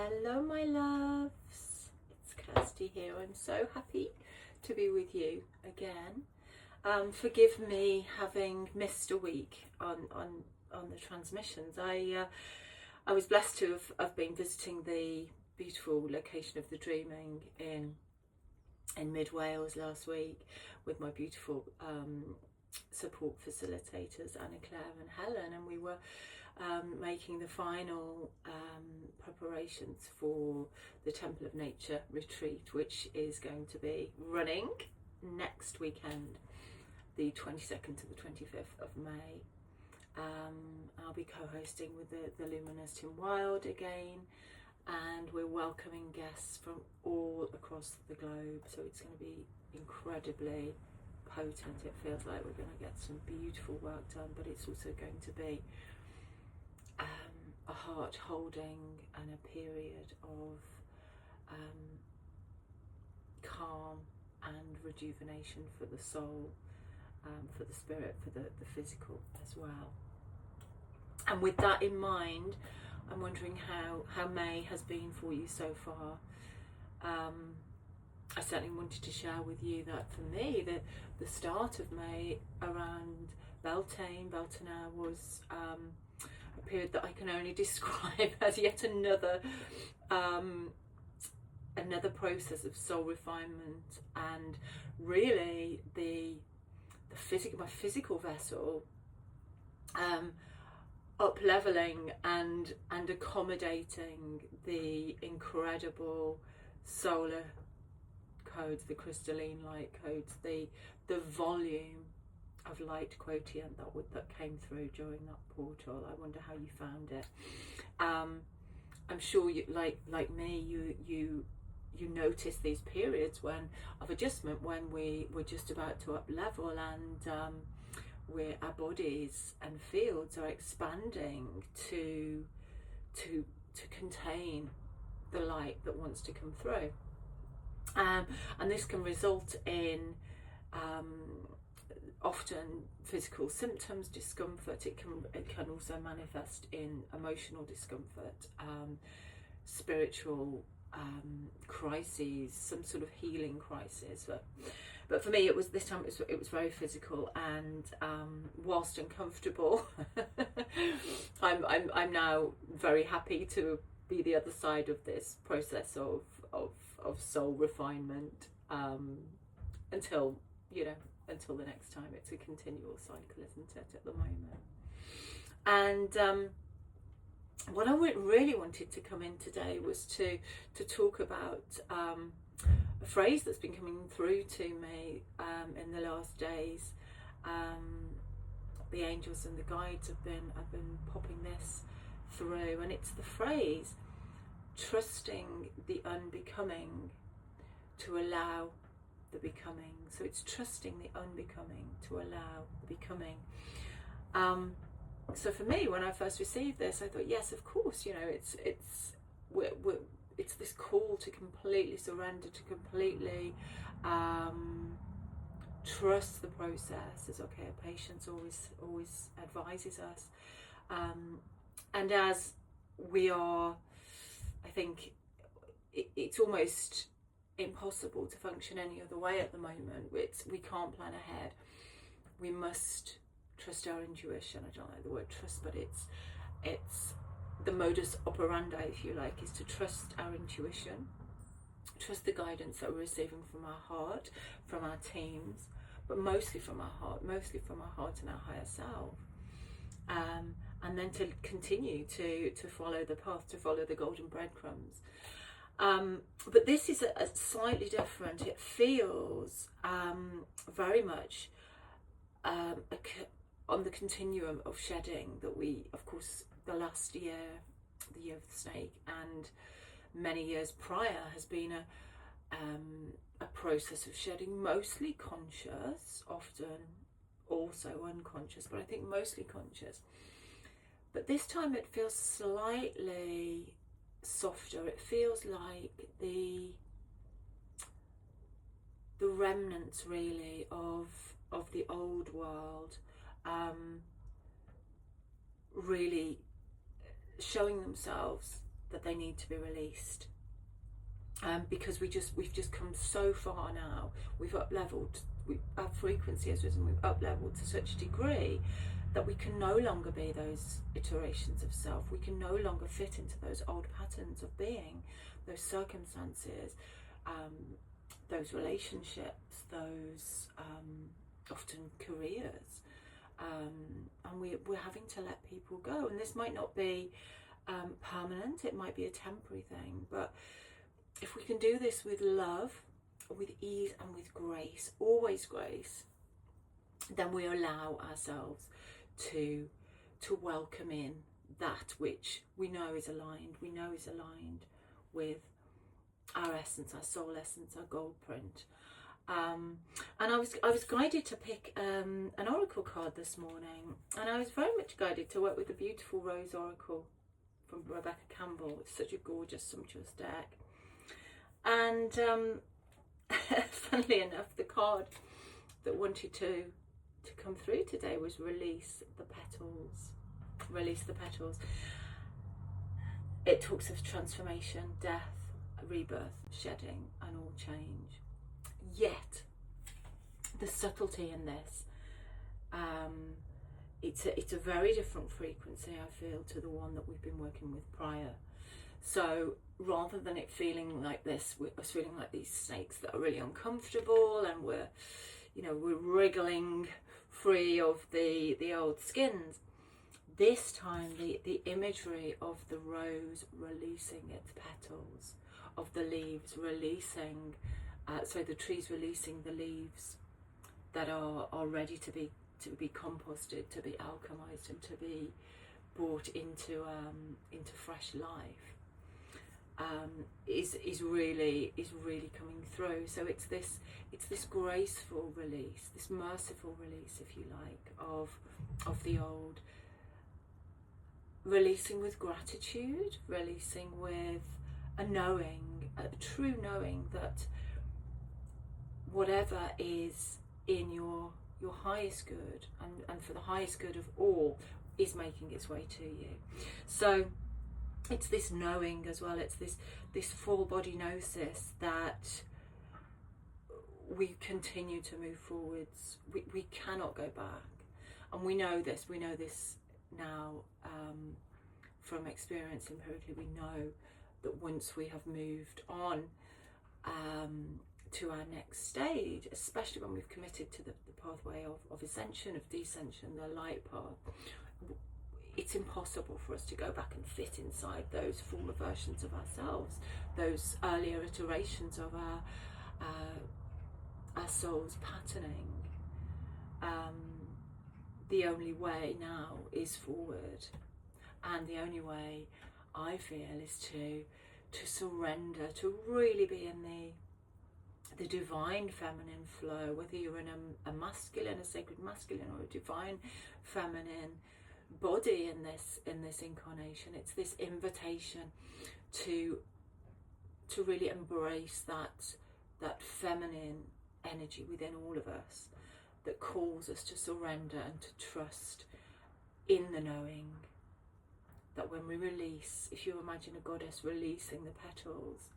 Hello my loves, it's Kirsty here. I'm so happy to be with you again. Forgive me having missed a week on the transmissions. I was blessed to have been visiting the beautiful location of the Dreaming in mid Wales last week with my beautiful support facilitators Anna Claire and Helen, and we were making the final preparations for the Temple of Nature retreat, which is going to be running next weekend, the 22nd to the 25th of May. I'll be co-hosting with the Luminous Tim Wild again, and we're welcoming guests from all across the globe, so it's going to be incredibly potent. It feels like we're going to get some beautiful work done, but it's also going to be a heart holding and a period of calm and rejuvenation for the soul, for the spirit, for the physical as well. And with that in mind, I'm wondering how May has been for you so far. I certainly wanted to share with you that for me, the start of May around Beltane was a period that I can only describe as yet another process of soul refinement, and really my physical vessel up-leveling and accommodating the incredible solar codes, the crystalline light codes, the volume of light quotient that came through during that portal. I wonder how you found it. I'm sure you, like me, you notice these periods of adjustment when we're just about to up level, and where our bodies and fields are expanding to contain the light that wants to come through, and this can result in often physical symptoms, discomfort. It can also manifest in emotional discomfort, spiritual crises, some sort of healing crisis. But for me, it was very physical, and whilst uncomfortable, I'm now very happy to be the other side of this process of soul refinement, until the next time. It's a continual cycle, isn't it, at the moment? And what I really wanted to come in today was to talk about a phrase that's been coming through to me in the last days. The angels and the guides have been popping this through, and it's the phrase trusting the unbecoming to allow the becoming. So it's trusting the unbecoming to allow the becoming. So for me, when I first received this, I thought, yes, of course, it's this call to completely surrender, to completely trust the process, as Patience always advises us. And as we are, I think it's almost impossible to function any other way at the moment. We can't plan ahead. We must trust our intuition. I don't like the word trust, but it's the modus operandi, if you like, is to trust our intuition, trust the guidance that we're receiving from our heart, from our teams, but mostly from our heart and our higher self, and then to continue to follow the path, to follow the golden breadcrumbs. But this is a slightly different. It feels very much on the continuum of shedding that we, of course, the last year, the year of the snake, and many years prior has been a process of shedding, mostly conscious, often also unconscious, but I think mostly conscious. But this time it feels slightly softer. It feels like the remnants really of the old world really showing themselves that they need to be released. Because we've just come so far now. We've up-leveled, our frequency has risen, we've up-leveled to such a degree that we can no longer be those iterations of self. We can no longer fit into those old patterns of being, those circumstances, those relationships, those often careers. And we're having to let people go. And this might not be permanent, it might be a temporary thing, but if we can do this with love, with ease and with grace, always grace, then we allow ourselves to welcome in that which we know is aligned, with our essence, our soul essence, our gold print. And I was guided to pick an oracle card this morning, and I was very much guided to work with the beautiful Rose Oracle from Rebecca Campbell. It's such a gorgeous, sumptuous deck. And funnily enough, the card that wanted to come through today was Release the Petals. Release the Petals. It talks of transformation, death, rebirth, shedding, and all change. Yet, the subtlety in this, it's a very different frequency, I feel, to the one that we've been working with prior. So rather than it feeling like this, us feeling like these snakes that are really uncomfortable, and we're wriggling free of the old skins. This time, the imagery of the rose releasing its petals, of the leaves releasing, so the trees releasing the leaves that are ready to be composted, to be alchemized, and to be brought into fresh life. Is really coming through. So it's this graceful release, this merciful release, if you like, of the old, releasing with gratitude, releasing with a knowing, a true knowing that whatever is in your highest good, and for the highest good of all, is making its way to you. So it's this knowing as well, it's this full body gnosis that we continue to move forwards. We cannot go back, and we know this now from experience empirically. We know that once we have moved on to our next stage, especially when we've committed to the pathway of ascension, of descension, the light path, it's impossible for us to go back and fit inside those former versions of ourselves, those earlier iterations of our soul's patterning. The only way now is forward, and the only way, I feel, is to surrender, to really be in the divine feminine flow, whether you're in a masculine, a sacred masculine, or a divine feminine body in this incarnation. It's this invitation to really embrace that feminine energy within all of us that calls us to surrender and to trust in the knowing that when we release, if you imagine a goddess releasing the petals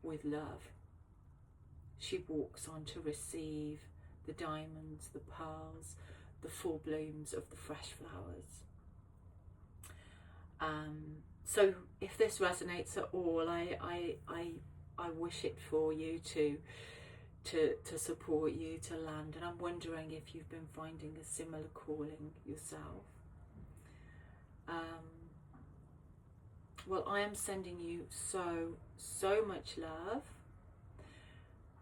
with love, she walks on to receive the diamonds, the pearls, the full blooms of the fresh flowers. So if this resonates at all, I wish it for you to support you to land, and I'm wondering if you've been finding a similar calling yourself. Well, I am sending you so much love.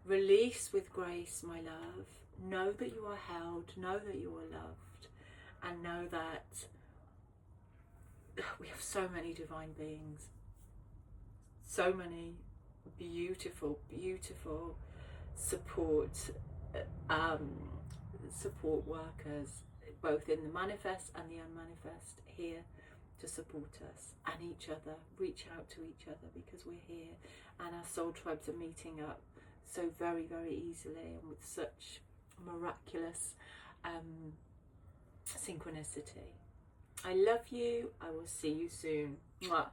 Release with grace, my love. Know that you are held, know that you are loved, and know that we have so many divine beings, so many beautiful support workers, both in the manifest and the unmanifest, here to support us and each other. Reach out to each other, because we're here, and our soul tribes are meeting up so very, very easily and with such miraculous synchronicity. I love you. I will see you soon. Mwah.